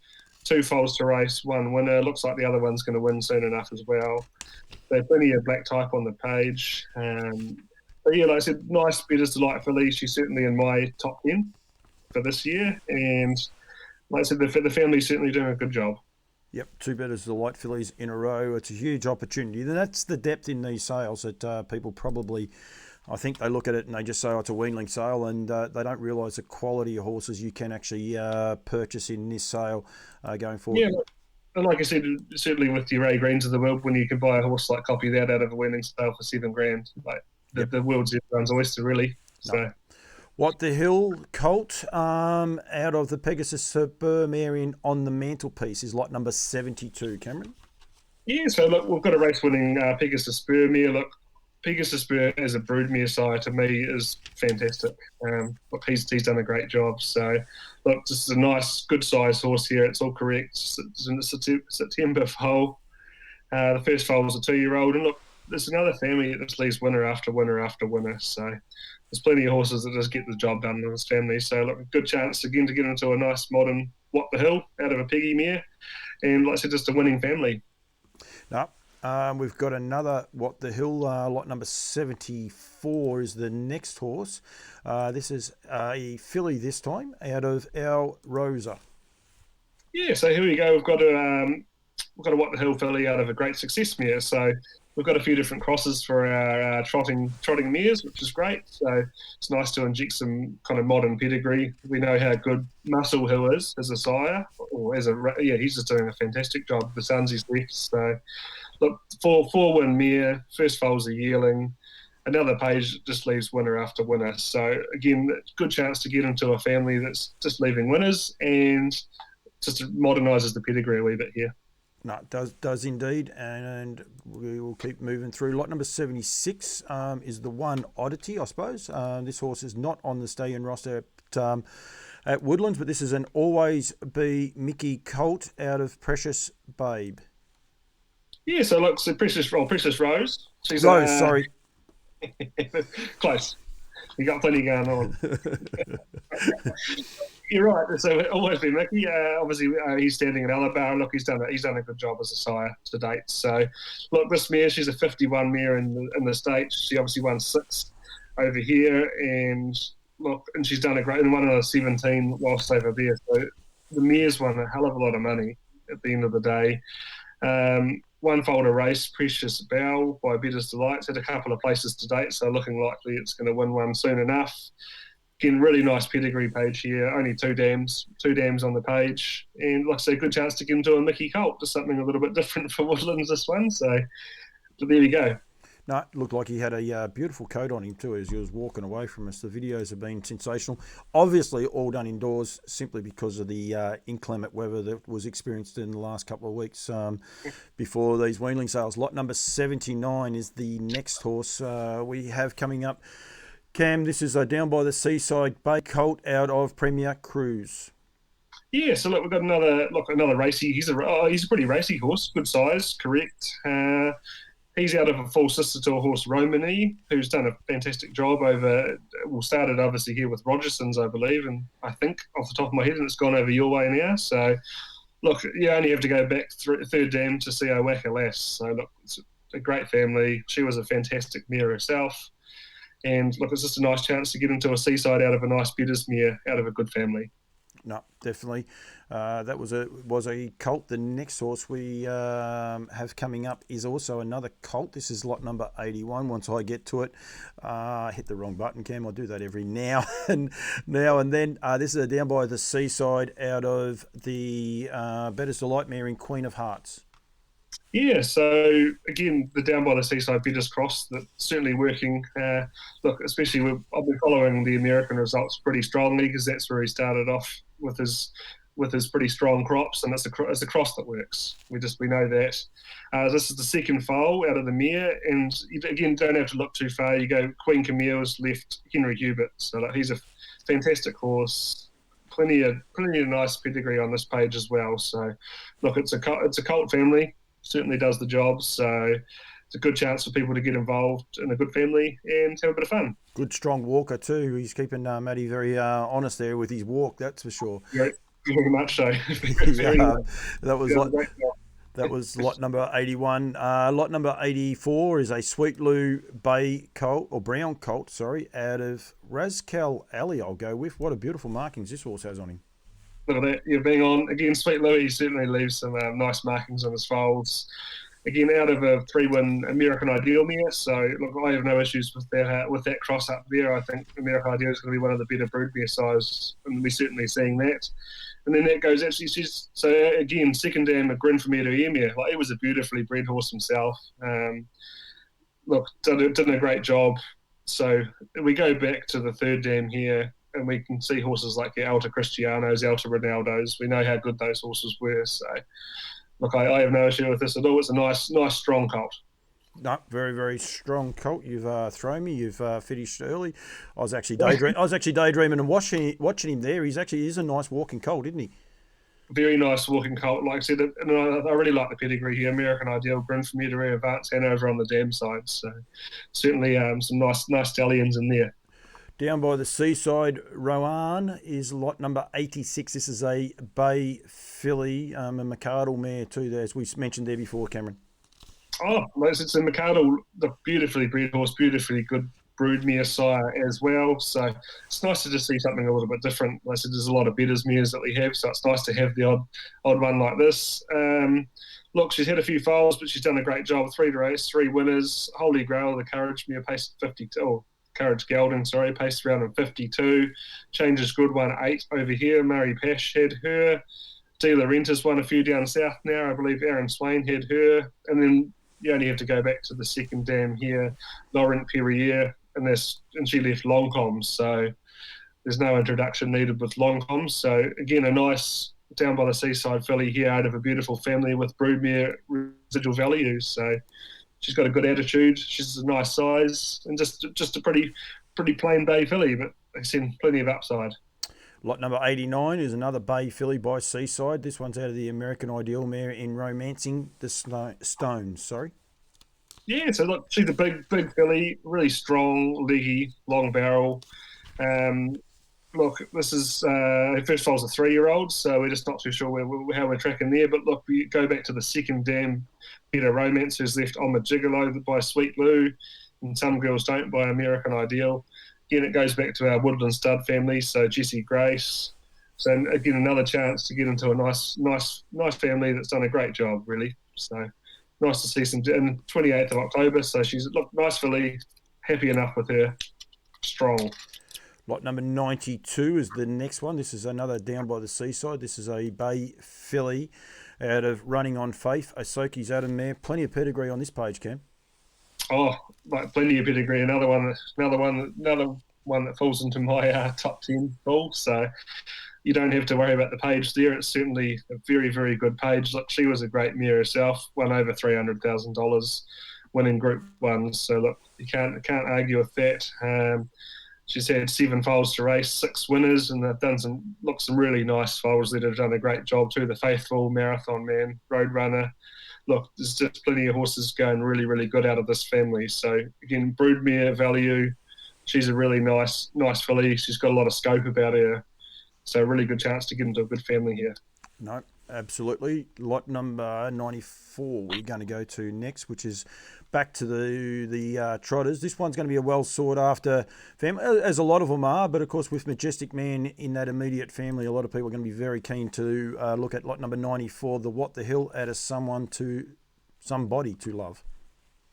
2 foals to race, 1 winner. Looks like the other one's going to win soon enough as well. There's plenty of black type on the page. But yeah, like I said, nice Better's Delight filly. She's certainly in my top 10 for this year. And like I said, the family's certainly doing a good job. Yep, 2 Better's Delight fillies in a row. It's a huge opportunity. And that's the depth in these sales that people probably, I think they look at it and they just say, oh, it's a Weanling sale, and they don't realise the quality of horses you can actually purchase in this sale going forward. Yeah, and like I said, certainly with your A Greens of the world, when you can buy a horse like Copy That out of a Weanling sale for $7,000, like the world's everyone's oyster, really. So. No. What the Hill Colt out of the Pegasus Spur mare on the mantelpiece is lot number 72, Cameron. Yeah, so look, we've got a race-winning Pegasus Spur mare. Look, Pegasus Spur as a broodmare sire to me is fantastic. Look, he's done a great job. So, look, this is a nice, good-sized horse here. It's all correct. It's in the September foal. The first foal was a 2-year-old, and look, there's another family that just leaves winner after winner after winner. So there's plenty of horses that just get the job done in this family. So look, a good chance again to get into a nice modern What the Hill out of a Peggy mare, and like I said, just a winning family. No. We've got another What the Hill, lot number 74 is the next horse. This is a filly this time out of our Rosa. Yeah, so here we go. We've got a What the Hill filly out of a Great Success mare. So we've got a few different crosses for our trotting mares, which is great. So it's nice to inject some kind of modern pedigree. We know how good Muscle Hill is as a sire, or he's just doing a fantastic job. The sons he's left. So look, four win mare, first foal's a yearling. Another page just leaves winner after winner. So again, good chance to get into a family that's just leaving winners and just modernises the pedigree a wee bit here. No, it does indeed, and we will keep moving through. Lot number 76 is the one oddity, I suppose. This horse is not on the stallion roster at Woodlands, but this is an Always Be Mickey colt out of Precious Babe. Yeah, so look, so Precious Rose. She's Rose, sorry. Close. You got plenty going on. You're right. So Always Be Mickey. Obviously, he's standing in Alabama. Look, he's done a good job as a sire to date. So, look, this mare, she's a 51 mare in the States. She obviously won 6 over here, and look, and she's done a great, and won another 17 whilst over there. So the mare's won a hell of a lot of money at the end of the day. One fold a race, Precious Bell by Bettor's Delights, had a couple of places to date, so looking likely it's going to win one soon enough. Again, really nice pedigree page here. Only two dams on the page. And like I say, good chance to get into a Mickey colt. Just something a little bit different for Woodlands, this one. So there we go. No, it looked like he had a beautiful coat on him too as he was walking away from us. The videos have been sensational. Obviously all done indoors simply because of the inclement weather that was experienced in the last couple of weeks before these weanling sales. Lot number 79 is the next horse we have coming up. Cam, this is Down by the Seaside Bay colt out of Premier Cruise. Yeah, so look, we've got another racy. He's a pretty racy horse, good size, correct. He's out of a full sister to a horse, Romany, who's done a fantastic job started obviously here with Rogerson's, I believe, and I think off the top of my head, and it's gone over your way now. So, look, you only have to go back third dam to see Owaka Lass. So, look, it's a great family. She was a fantastic mare herself. And, look, it's just a nice chance to get into a seaside out of a nice Bettor's mare, out of a good family. No, definitely. That was a colt. The next horse we have coming up is also another colt. This is lot number 81. Once I get to it, hit the wrong button, Cam. I do that every now and then. This is a Down by the Seaside out of the Bettor's Delight mare in Queen of Hearts. Yeah, so again, the Down by the Seaside Bettor's Cross, that's certainly working. Look, especially I've been following the American results pretty strongly because that's where he started off with his pretty strong crops, and it's a cross that works. We know that. This is the second foal out of the mare, and you, again, don't have to look too far. You go Queen Camille's left Henry Hubert, so like, he's a fantastic horse. Plenty of nice pedigree on this page as well. So, look, it's a colt family. Certainly does the job, so it's a good chance for people to get involved in a good family and have a bit of fun. Good strong walker too. He's keeping Matty very honest there with his walk, that's for sure. Very much so. That was lot number 81. Lot number 84 is a Sweet Lou Bay colt, or brown colt, sorry, out of Rascal Alley. I'll go with. What a beautiful markings this horse has on him. Look at that. You're being on. Again, Sweet Louis certainly leaves some nice markings on his folds. Again, out of a 3-win American Ideal mare. So, look, I have no issues with that cross up there. I think American Ideal is going to be one of the better brood mare sizes, and we're certainly seeing that. And then that goes actually, so again, second dam, a Grin from Edo mare. Like, he was a beautifully bred horse himself. Look, did a great job. So we go back to the third dam here, and we can see horses like the Alta Cristianos, Alta Ronaldos. We know how good those horses were. So, look, I have no issue with this at all. It's a nice, strong colt. No, very, very strong colt. You've thrown me. You've finished early. I was actually daydreaming and watching him there. He's actually is a nice walking colt, isn't he? very nice walking colt. Like I said, and I really like the pedigree here. American Ideal, Grin from Erie Advance, and over on the dam side. So certainly some nice stallions in there. Down by the seaside, Rowan is lot number 86. This is a bay filly, a McArdle mare too, as we mentioned there before, Cameron. Oh, it's a McArdle, the beautifully bred horse, beautifully good broodmare sire as well. So it's nice to just see something a little bit different. Like I said, there's a lot of betters mares that we have, so it's nice to have the odd one like this. Look, she's had a few foals, but she's done a great job. 3 to race, 3 winners. Holy Grail, the Courage mare, paced 52. Oh, Courage Gelding, sorry, paced around in 52. Changes good, 1-8 over here. Murray Pash had her. Dealer Renters won a few down south now. I believe Aaron Swain had her. And then you only have to go back to the second dam here, Laurent Perrier, and she left Longcoms. So there's no introduction needed with Longcoms. So again, a nice down by the seaside filly here out of a beautiful family with broodmare residual values. So she's got a good attitude. She's a nice size and just a pretty plain bay filly, but I've seen plenty of upside. Lot number 89 is another bay filly by seaside. This one's out of the American Ideal mare in Romancing the Stones. Sorry. Yeah, so look, she's a big filly, really strong, leggy, long barrel. Look, this is her first foal's a 3-year-old, so we're just not too sure how we're tracking there. But look, we go back to the second dam. Peter Romance, who's left on the Gigolo by Sweet Lou, and Some Girls Don't by American Ideal. Again, it goes back to our Woodlands stud family, so Jessie Grace. So again, another chance to get into a nice family that's done a great job, really. So nice to see some in 28th of October. So she's nice filly, happy enough with her, strong. Lot number 92 is the next one. This is another down by the seaside. This is a bay filly out of Running on Faith, a Soki's Adam mare. Plenty of pedigree on this page, Cam. Oh, like plenty of pedigree. Another one that falls into my top 10 pool. So you don't have to worry about the page there. It's certainly a very, very good page. Look, she was a great mare herself. Won over $300,000 winning Group 1. So look, you can't argue with that. She's had 7 foals to race, 6 winners, and they've done some really nice foals that have done a great job too. The Faithful, Marathon Man, Roadrunner. Look, there's just plenty of horses going really, really good out of this family. So again, broodmare value. She's a really nice filly. She's got a lot of scope about her. So a really good chance to get into a good family here. No, absolutely. Lot number 94 we're going to go to next, which is back to the trotters. This one's going to be a well sought after family, as a lot of them are, but of course with Majestic Man in that immediate family, a lot of people are going to be very keen to look at lot number 94, the What the Hill, out of somebody to love.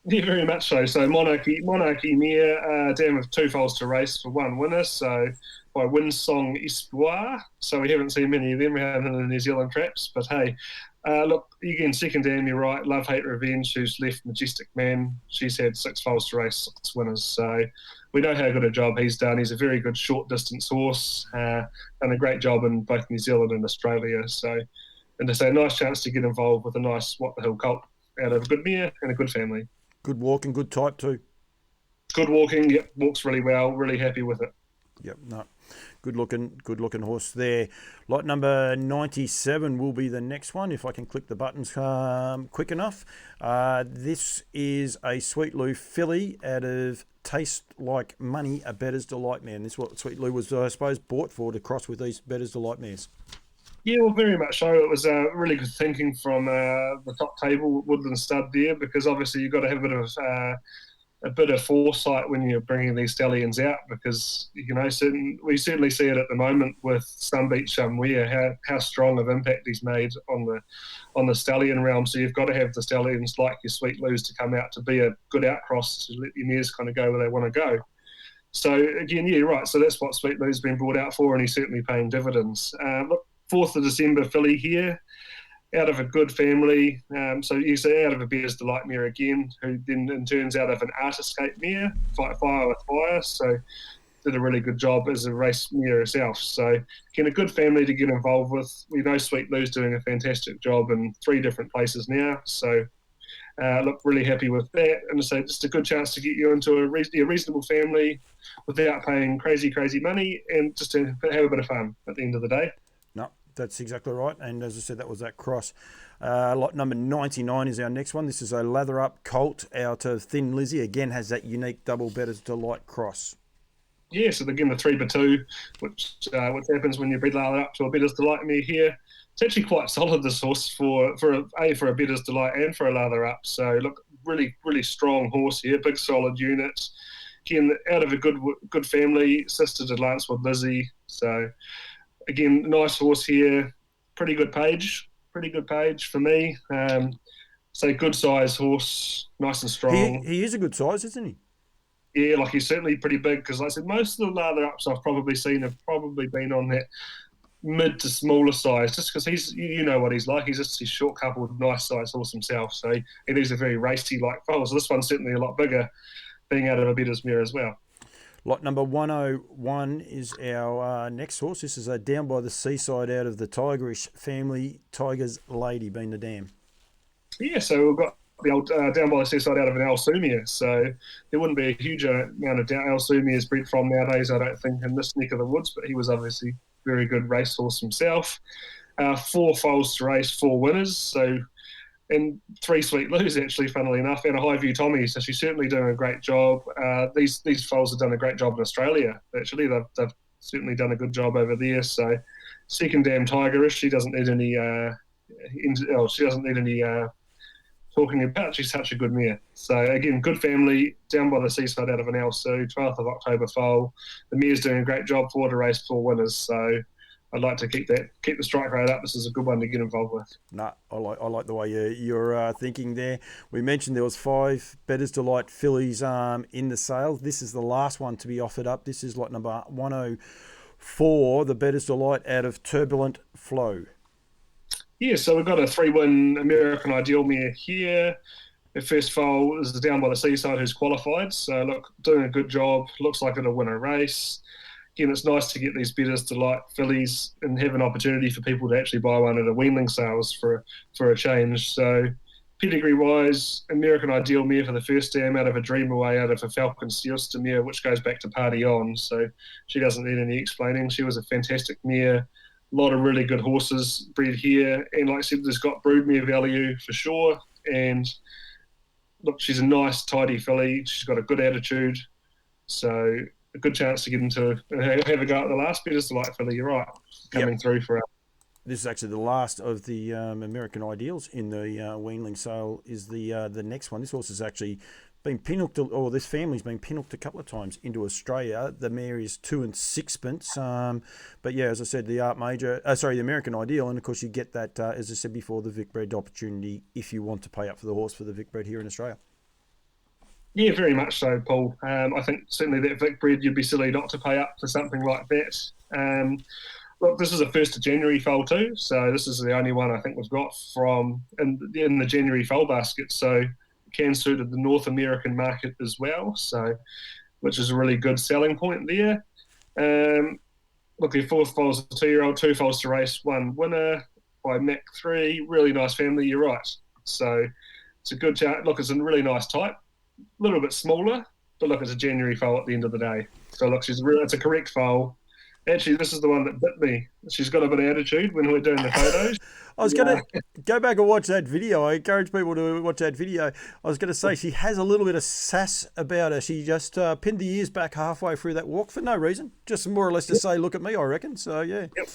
Yeah, very much so. So Monarchy mare, dam of 2 foals to race for 1 winner. So by Winsong Espoir. So we haven't seen many of them around in the New Zealand traps. But hey, look, again, second dam, you're right. Love, Hate, Revenge, who's left Majestic Man. She's had 6 foals to race, 6 winners. So we know how good a job he's done. He's a very good short distance horse. Done a great job in both New Zealand and Australia. So, and to say, a nice chance to get involved with a nice What the Hill colt out of a good mare and a good family. Good walking, good type too. Good walking, yep, walks really well, really happy with it. Yep, no. Good looking horse there. Lot number 97 will be the next one, if I can click the buttons quick enough. This is a Sweet Lou filly out of Taste Like Money, a Better's Delight mare. And this is what Sweet Lou was, I suppose, bought for, to cross with these Better's Delight mares. Yeah, well, very much so. It was really good thinking from the top table, Woodland stud there, because obviously you've got to have a bit of foresight when you're bringing these stallions out, because we certainly see it at the moment with Sunbeach Weir, how strong of impact he's made on the stallion realm. So you've got to have the stallions like your Sweet Lou's to come out to be a good outcross to let your mares kind of go where they want to go. So again, yeah, right. So that's what Sweet Lou's been brought out for, and he's certainly paying dividends. Look, 4th of December filly here, out of a good family. So you say out of a Bear's Delight mare again, who then in turns out of an Art Escape mare, Fight Fire with Fire. So did a really good job as a race mare herself. So again, a good family to get involved with. We know Sweet Lou's doing a fantastic job in 3 different places now. So look, really happy with that. And so just a good chance to get you into a reasonable family without paying crazy money, and just to have a bit of fun at the end of the day. No, that's exactly right. And as I said, that was that cross. Lot number 99 is our next one. This is a lather up colt out of Thin Lizzie. Again, has that unique double Better's Delight cross. Yeah, so again the 3x2, which happens when you breed lather up to a Better's Delight mare here. It's actually quite solid, this horse, for a Better's Delight and for a lather up. So look, really strong horse here, big solid unit. Again, out of a good family, sister to Lancewood Lizzie. So again, nice horse here, pretty good page for me. So good size horse, nice and strong. He is a good size, isn't he? Yeah, like he's certainly pretty big, because like I said, most of the lather ups I've probably seen have probably been on that mid to smaller size, just because he's, you know what he's like. He's just a short coupled, nice size horse himself. So it is a very racy like foal. So this one's certainly a lot bigger, being out of a Better's mare as well. Lot number 101 is our next horse. This is a Down by the Seaside out of the Tigerish family. Tiger's Lady being the dam. Yeah, so we've got the old Down by the Seaside out of an Alsumia. So there wouldn't be a huge amount of Alsumias bred from nowadays, I don't think, in this neck of the woods, but he was obviously very good racehorse himself. 4 foals to race, 4 winners. So, and 3 Sweet Lou's, actually, funnily enough, and a High View Tommy. So she's certainly doing a great job. These foals have done a great job in Australia. Actually, they've certainly done a good job over there. So, second dam Tigerish. She doesn't need any. She doesn't need any talking about. She's such a good mare. So again, good family, Down by the Seaside out of an Alsu, 12th of October foal. The mare's doing a great job, 4 to race, 4 winners. So I'd like to keep the strike rate up. This is a good one to get involved with. I like the way you're thinking there. We mentioned there was 5 Better's Delight fillies in the sale. This is the last one to be offered up. This is lot number 104, the Better's Delight out of Turbulent Flow. Yeah, so we've got a 3-win American Ideal mare here. The first foal is the Down by the Seaside, who's qualified. So look, doing a good job. Looks like it'll win a race. Again, it's nice to get these Better's Delight fillies and have an opportunity for people to actually buy one at a Weanling sales for a change. So pedigree-wise, American Ideal mare for the first dam out of a Dream Away, out of a Falcon Siesta mare, which goes back to Party On. So she doesn't need any explaining. She was a fantastic mare. A lot of really good horses bred here. And like I said, there's got broodmare value for sure. And look, she's a nice, tidy filly. She's got a good attitude. So a good chance to get into have a go at the last Better's Delight filly. You're right, coming through for us. This is actually the last of the American Ideals in the Weanling sale. Is the next one. This horse has actually been pinhooked, or this family's been pinhooked a couple of times into Australia. The mare is 2 6/10. But yeah, as I said, the the American Ideal, and of course you get that, as I said before, the Vicbred opportunity if you want to pay up for the horse for the Vicbred here in Australia. Yeah, very much so, Paul. I think certainly that Vicbred, you'd be silly not to pay up for something like that. Look, this is a 1st of January foal too, so this is the only one I think we've got from in the January foal basket. So can suit the North American market as well, so which is a really good selling point there. Look, the 4th foal's a 2-year-old, 2 foals to race, 1 winner by Mac 3. Really nice family, you're right. So it's a good chart. Look, it's a really nice type, a little bit smaller, but look, it's a January foal at the end of the day. So look, it's a correct foal. Actually, this is the one that bit me. She's got a bit of attitude when we're doing the photos. I was going to go back and watch that video. I encourage people to watch that video. I was going to say she has a little bit of sass about her. She just pinned the ears back halfway through that walk for no reason. Just more or less to say, look at me, I reckon. So, yeah. Yep.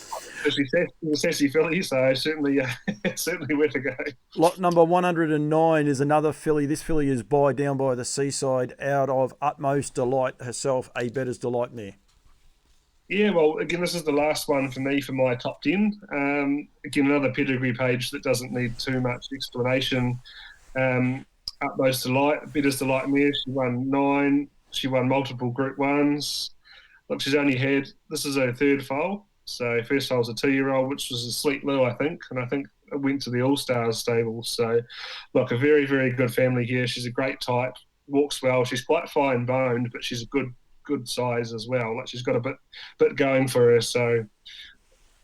She's a sassy filly, so certainly where to go. Lot number 109 is another filly. This filly is Down by the Seaside out of Utmost Delight herself, a Better's Delight mare. Yeah, well, again, this is the last one for me for my top 10. Again, another pedigree page that doesn't need too much explanation. Utmost Delight, Better's Delight mare. She won 9. She won multiple Group 1s. Look, she's only had, this is her 3rd foal. So first foal was a 2-year-old, which was a Sweet Lou, I think. And I think it went to the All-Stars stable. So, look, a very, very good family here. She's a great type, walks well. She's quite fine boned, but she's a good size as well. Like, she's got a bit going for her. So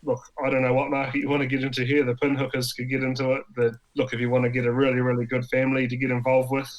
look, I don't know what market you want to get into here. The pinhookers could get into it. Look, if you want to get a really, really good family to get involved with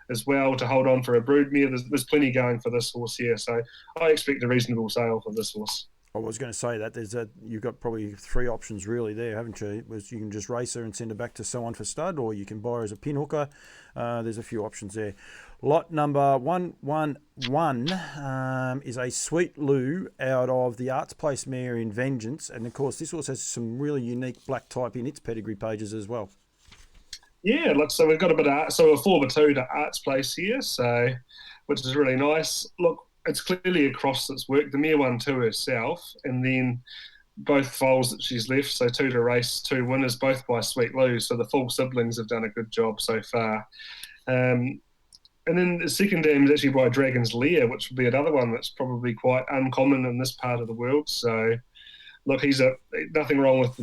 as well, to hold on for a broodmare, there's plenty going for this horse here. So I expect a reasonable sale for this horse. I was going to say that you've got probably three options really there, haven't you? You can just race her and send her back to someone for stud, or you can buy her as a pin hooker. There's a few options there. Lot number 111 is a Sweet Lou out of the Arts Place mare in Vengeance, and of course this also has some really unique black type in its pedigree pages as well. Yeah, look, so we've got a bit of so a 4/2 to Arts Place here, so which is really nice. Look, it's clearly a cross that's worked. The mare won 2 herself, and then both foals that she's left, so 2 to race, 2 winners, both by Sweet Lou. So the full siblings have done a good job so far. And then the second dam is actually by Dragon's Lair, which would be another one that's probably quite uncommon in this part of the world. So, look, nothing wrong with.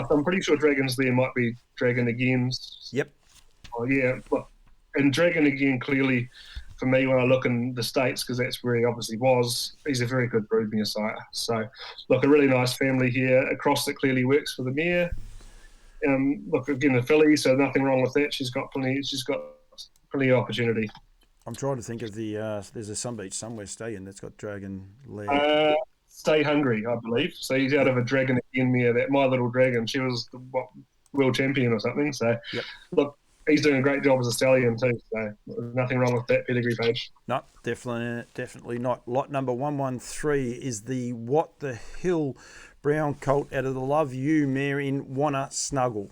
I'm pretty sure Dragon's Lair might be Dragon Again's. Yep. Oh yeah, look, and Dragon Again clearly, for me, when I look in the States, because that's where he obviously was, he's a very good broodmare sire. So, look, a really nice family here. A cross that clearly works for the mare. Look, again, the filly, so nothing wrong with that. She's got plenty of opportunity. I'm trying to think of there's a Sunbeach somewhere stallion that's got Dragon Lair. Stay Hungry, I believe. So he's out of a Dragon Again mare, that My Little Dragon. She was the world champion or something. So, yep. Look, he's doing a great job as a stallion too. So there's nothing wrong with that pedigree page. No, definitely not. Lot number 113 is the What the Hill brown colt out of the Love You mare in Wanna Snuggle.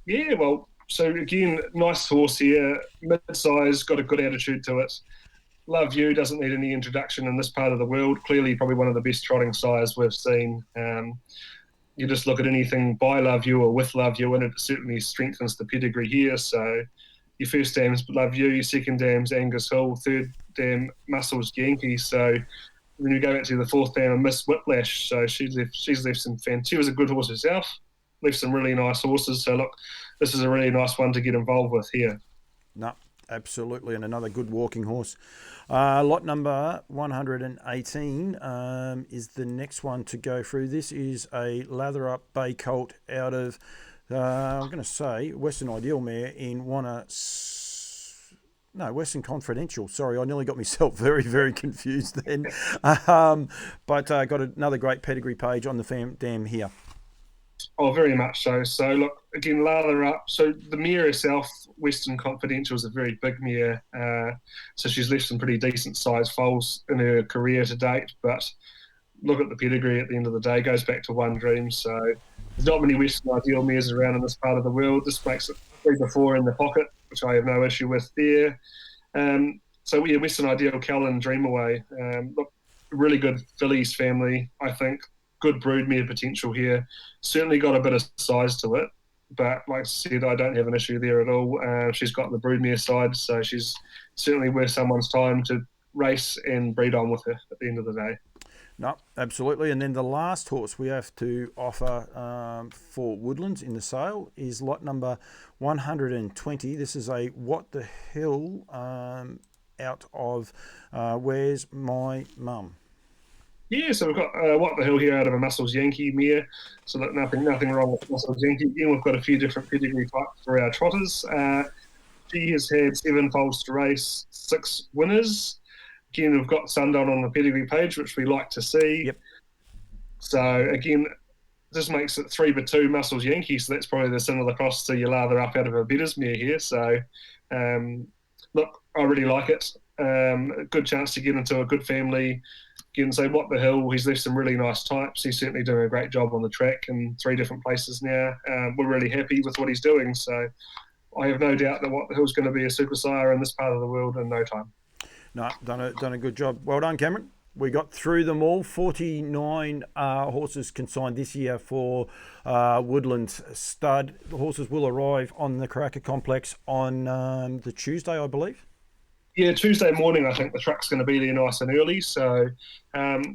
Yeah, well, so again, nice horse here, mid-size, got a good attitude to it. Love You doesn't need any introduction in this part of the world. Clearly, probably one of the best trotting sires we've seen. You just look at anything by Love You or with Love You, and it certainly strengthens the pedigree here. So your first dam's Love You, your second dam's Angus Hill, third dam Muscles Yankee. So when you go back to the fourth dam, Miss Whiplash. So she's left some fan. She was a good horse herself, left some really nice horses. So look, this is a really nice one to get involved with here. No, absolutely, and another good walking horse. Lot number 118 is the next one to go through. This is a lather up bay colt out of, I'm going to say, Western Ideal mare in Western Confidential. Sorry, I nearly got myself very, very confused then. But got another great pedigree page on the dam here. Oh, very much so. So, look, again, lather up. So the mare herself, Western Confidential, is a very big mare. So she's left some pretty decent sized foals in her career to date. But look at the pedigree at the end of the day. Goes back to One Dream. So there's not many Western Ideal mares around in this part of the world. This makes it 3 to 4 in the pocket, which I have no issue with there. So, yeah, Western Ideal, Callan, Dream Away. Look, really good fillies family, I think. Good broodmare potential here. Certainly got a bit of size to it, but like I said, I don't have an issue there at all. She's got the broodmare side, so she's certainly worth someone's time to race and breed on with her at the end of the day. No, absolutely. And then the last horse we have to offer for Woodlands in the sale is lot number 120. This is a What the Hill out of Where's My Mum? Yeah, so we've got What the Hill here out of a Muscles Yankee mare. So look, nothing wrong with Muscles Yankee. Again, we've got a few different pedigree types for our trotters. She has had 7 foals to race, 6 winners. Again, we've got Sundown on the pedigree page, which we like to see. Yep. So again, this makes it 3/2 Muscles Yankee. So that's probably the similar cross to your lather up out of a better's mare here. So look, I really like it. A good chance to get into a good family. Again, say What the Hill, he's left some really nice types. He's certainly doing a great job on the track in 3 different places now. We're really happy with what he's doing. So I have no doubt that What the Hill's going to be a super sire in this part of the world in no time. No, done a good job. Well done, Cameron. We got through them all. 49 horses consigned this year for Woodlands stud. The horses will arrive on the Karaka complex on the Tuesday, I believe. Yeah, Tuesday morning. I think the truck's going to be there nice and early, so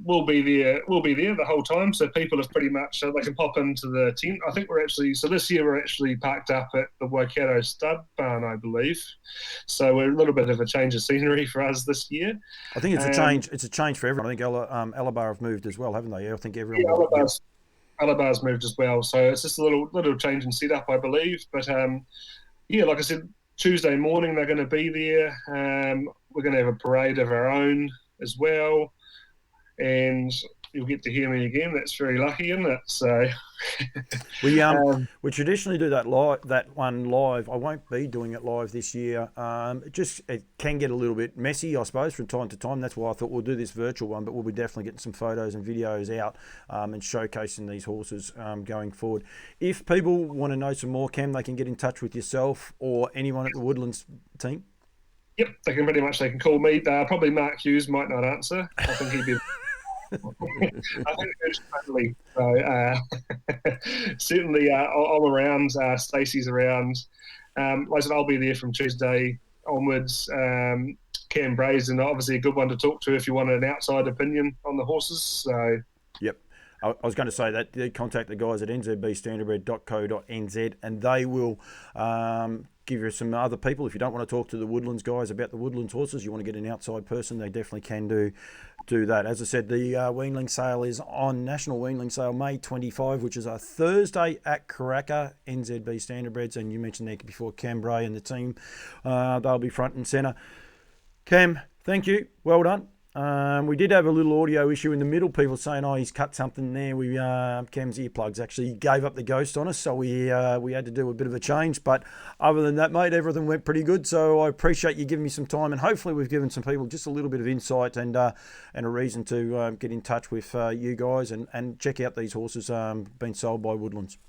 we'll be there. We'll be there the whole time. So people have pretty much they can pop into the tent. I think this year we're actually parked up at the Waikato Stud Barn, I believe. So we're a little bit of a change of scenery for us this year. I think it's a change. It's a change for everyone. I think Alabar have moved as well, haven't they? I think everyone. Yeah, Alabar's moved as well. So it's just a little change in setup, I believe. But yeah, like I said, Tuesday morning they're going to be there. We're going to have a parade of our own as well. And you'll get to hear me again. That's very lucky, isn't it? So we traditionally do that one live. I won't be doing it live this year. It can get a little bit messy, I suppose, from time to time. That's why I thought we'll do this virtual one, but we'll be definitely getting some photos and videos out and showcasing these horses going forward. If people want to know some more, Cam, they can get in touch with yourself or anyone at the Woodlands team. Yep, they can call me. Probably Mark Hughes might not answer. I think he'd be. I think it's friendly. So certainly, I'm around. Stacey's around. Like I said, I'll be there from Tuesday onwards. Cam Brazen, obviously a good one to talk to if you want an outside opinion on the horses. So. Yep. I was going to say that you contact the guys at nzbstandardbred.co.nz and they will give you some other people. If you don't want to talk to the Woodlands guys about the Woodlands horses, you want to get an outside person, they definitely can do that. As I said, the Weanling sale is on National Weanling Sale May 25, which is a Thursday at Karaka, NZB Standardbreds, and you mentioned there before Cam Bray and the team. They'll be front and centre. Cam, thank you. Well done. We did have a little audio issue in the middle. People saying, "Oh, he's cut something there." Cam's earplugs actually gave up the ghost on us, so we had to do a bit of a change. But other than that, mate, everything went pretty good. So I appreciate you giving me some time, and hopefully we've given some people just a little bit of insight and a reason to get in touch with you guys and check out these horses being sold by Woodlands.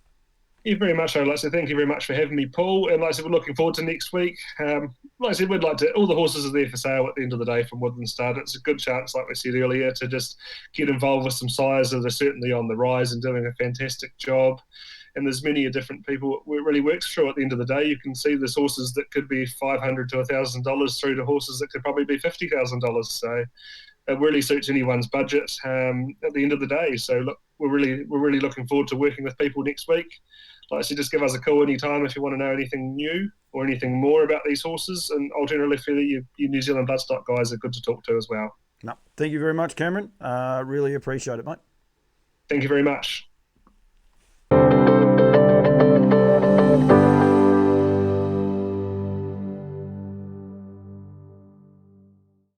Yeah, very much so. Like I said, thank you very much for having me, Paul. And like I said, we're looking forward to next week. Like I said, we'd like to. All the horses are there for sale at the end of the day from Woodlands Stud. It's a good chance, like we said earlier, to just get involved with some sires that are certainly on the rise and doing a fantastic job. And there's many different people it really works for. At the end of the day, you can see there's horses that could be $500 to $1,000 through to horses that could probably be $50,000. So it really suits anyone's budget at the end of the day. So look, we're really looking forward to working with people next week. Like I said, just give us a call anytime if you want to know anything new or anything more about these horses. And alternatively, you New Zealand bloodstock guys are good to talk to as well. No, thank you very much, Cameron. Really appreciate it, mate. Thank you very much.